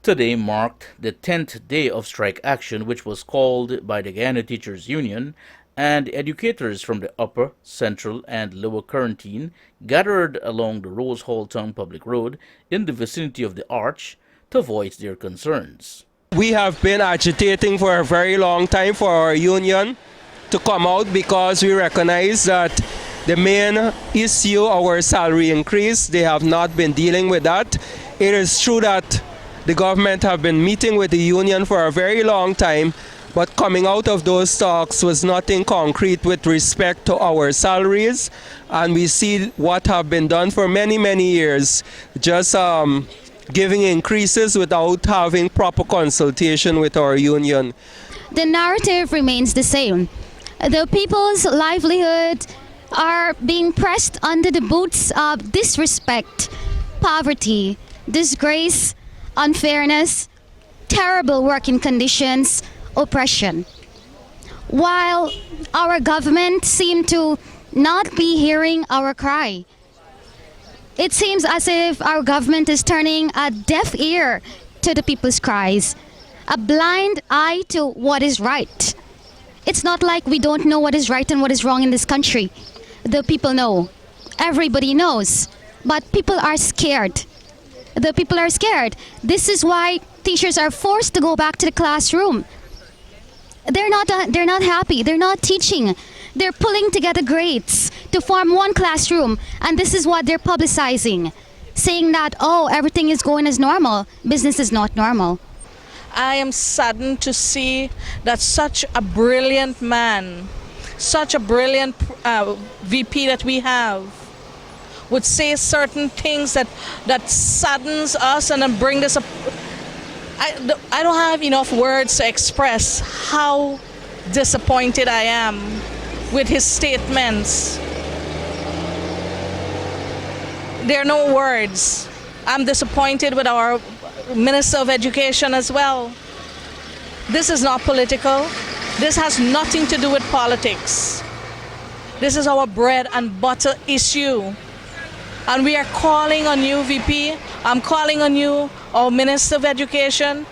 Today marked the 10th day of strike action, which was called by the Guyana Teachers Union, and educators from the Upper, Central, and Lower Corentyne gathered along the Rose Hall Town Public Road in the vicinity of the Arch to voice their concerns. We have been agitating for a very long time for our union to come out because we recognize that the main issue, our salary increase, they have not been dealing with that. It is true that the government have been meeting with the union for a very long time, but coming out of those talks was nothing concrete with respect to our salaries, and we see what have been done for many, many years, just giving increases without having proper consultation with our union. The narrative remains the same. The people's livelihood are being pressed under the boots of disrespect, poverty, disgrace, unfairness, terrible working conditions, oppression. While our government seems to not be hearing our cry, it seems as if our government is turning a deaf ear to the people's cries, a blind eye to what is right. It's not like we don't know what is right and what is wrong in this country. The people know. Everybody knows. But people are scared. The people are scared. This is why teachers are forced to go back to the classroom. They're not happy. They're not teaching. They're pulling together grades to form one classroom, and this is what they're publicizing, saying that, oh, everything is going as normal. Business is not normal. I am saddened to see that such a brilliant man, such a brilliant VP that we have, would say certain things that saddens us and then bring this up. I don't have enough words to express how disappointed I am with his statements. There are no words. I'm disappointed with our Minister of Education as well. This is not political. This has nothing to do with politics. This is our bread and butter issue. And we are calling on you, VP. I'm calling on you, our Minister of Education.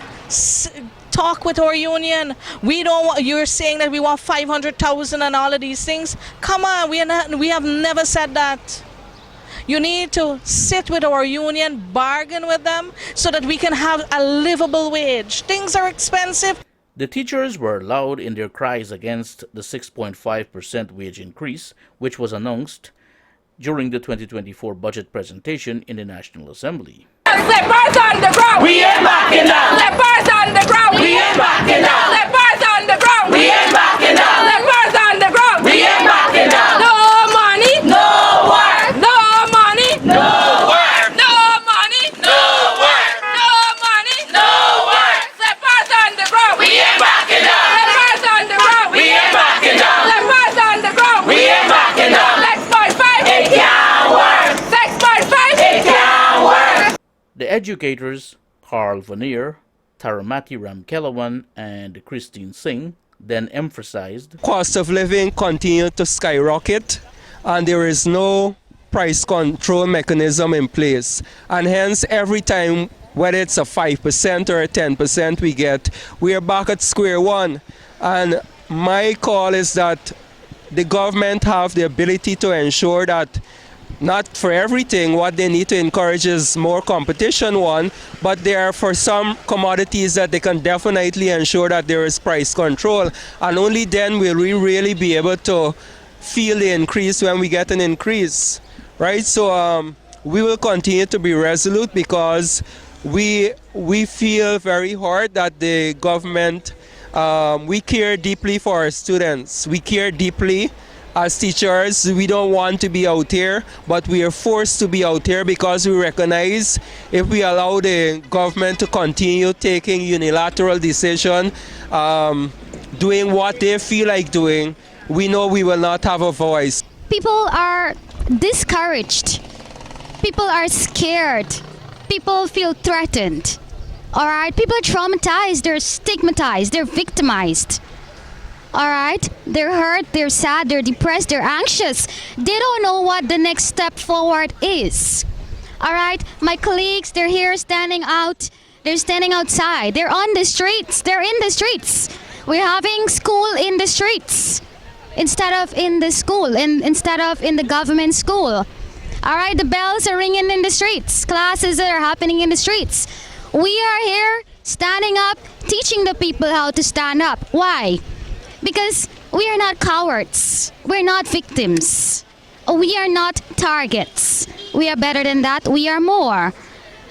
Talk with our union. We don't want, you're saying that we want 500,000 and all of these things. Come on, we have never said that. You need to sit with our union, bargain with them so that we can have a livable wage. Things are expensive. The teachers were loud in their cries against the 6.5% wage increase, which was announced during the 2024 budget presentation in the National Assembly. Slippers on the ground, we ain't backing down. Slippers on the ground, we ain't backing down. Slippers on the ground, we ain't backing down. Slippers on the ground, we ain't backing down. No money, no work. No money, no work. No money, no work. No money, no work. Slippers on the ground, we ain't backing down. Slippers on the ground, we ain't backing down. Slippers on the ground, we ain't backing down. 6.5, it can't work. 6.5, it can't work. The educators, Carl Vanier, Taramati Ramkelawan, and Christine Singh, then emphasized, cost of living continued to skyrocket, and there is no price control mechanism in place. And hence, every time, whether it's a 5% or a 10% we are back at square one. And my call is that the government have the ability to ensure that not for everything, what they need to encourage is more competition, one, but there are for some commodities that they can definitely ensure that there is price control, and only then will we really be able to feel the increase when we get an increase, right? So we will continue to be resolute because we feel very hard that the government, we care deeply for our students. We care deeply. As teachers, we don't want to be out here, but we are forced to be out here because we recognize if we allow the government to continue taking unilateral decision, doing what they feel like doing, we know we will not have a voice. People are discouraged. People are scared. People feel threatened. All right? People are traumatized. They're stigmatized. They're victimized. All right? They're hurt, they're sad, they're depressed, they're anxious. They don't know what the next step forward is. All right? My colleagues, they're here standing out. They're standing outside. They're on the streets. They're in the streets. We're having school in the streets instead of in the school, instead of in the government school. All right, the bells are ringing in the streets. Classes are happening in the streets. We are here standing up, teaching the people how to stand up. Why? Because we are not cowards. We're not victims. We are not targets. We are better than that. We are more.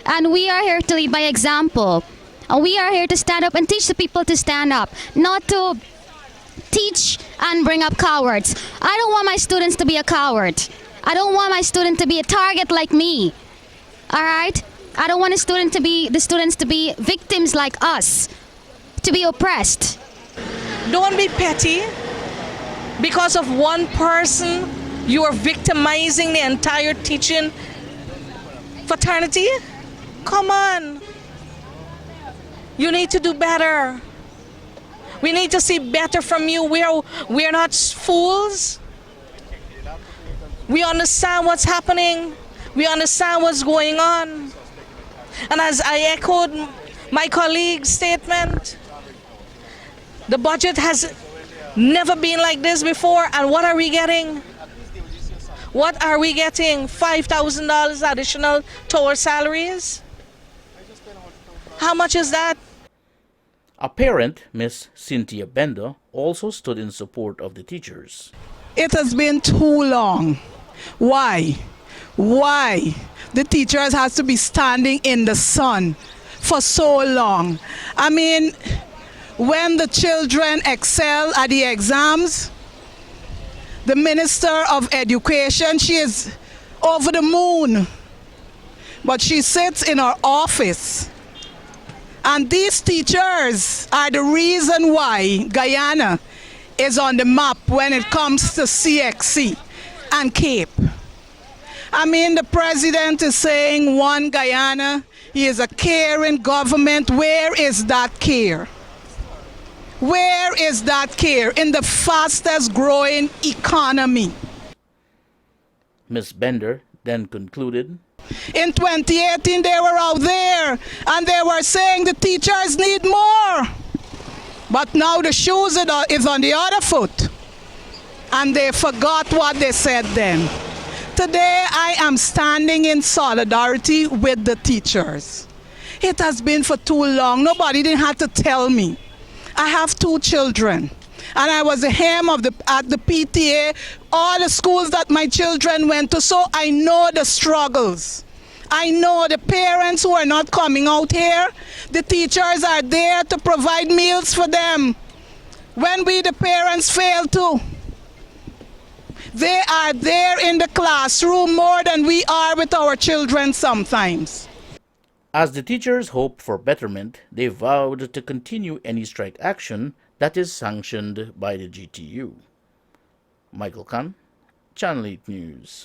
And we are here to lead by example. We are here to stand up and teach the people to stand up, not to teach and bring up cowards. I don't want my students to be a coward. I don't want my student to be a target like me. All right? I don't want the students to be victims like us, to be oppressed. Don't be petty. Because of one person, you are victimizing the entire teaching fraternity. Come on. You need to do better. We need to see better from you. We are not fools. We understand what's happening. We understand what's going on. And as I echoed my colleague's statement, the budget has never been like this before. And what are we getting? What are we getting? $5,000 additional to our salaries? How much is that? A parent, Miss Cynthia Bender, also stood in support of the teachers. It has been too long. Why? Why? The teachers has to be standing in the sun for so long. I mean, when the children excel at the exams, the Minister of Education, she is over the moon. But she sits in her office. And these teachers are the reason why Guyana is on the map when it comes to CXC and CAPE. I mean, the president is saying one Guyana, he is a caring government. Where is that care? Where is that care in the fastest growing economy? Ms. Bender then concluded, in 2018, they were out there and they were saying the teachers need more. But now the shoes is on the other foot. And they forgot what they said then. Today, I am standing in solidarity with the teachers. It has been for too long. Nobody didn't have to tell me. I have 2 children. And I was the hem of at the PTA, all the schools that my children went to, so I know the struggles. I know the parents who are not coming out here. The teachers are there to provide meals for them. When we, the parents, fail to, they are there in the classroom more than we are with our children sometimes. as the teachers hope for betterment, they vowed to continue any strike action that is sanctioned by the GTU. Michael Khan, Channel 8 News.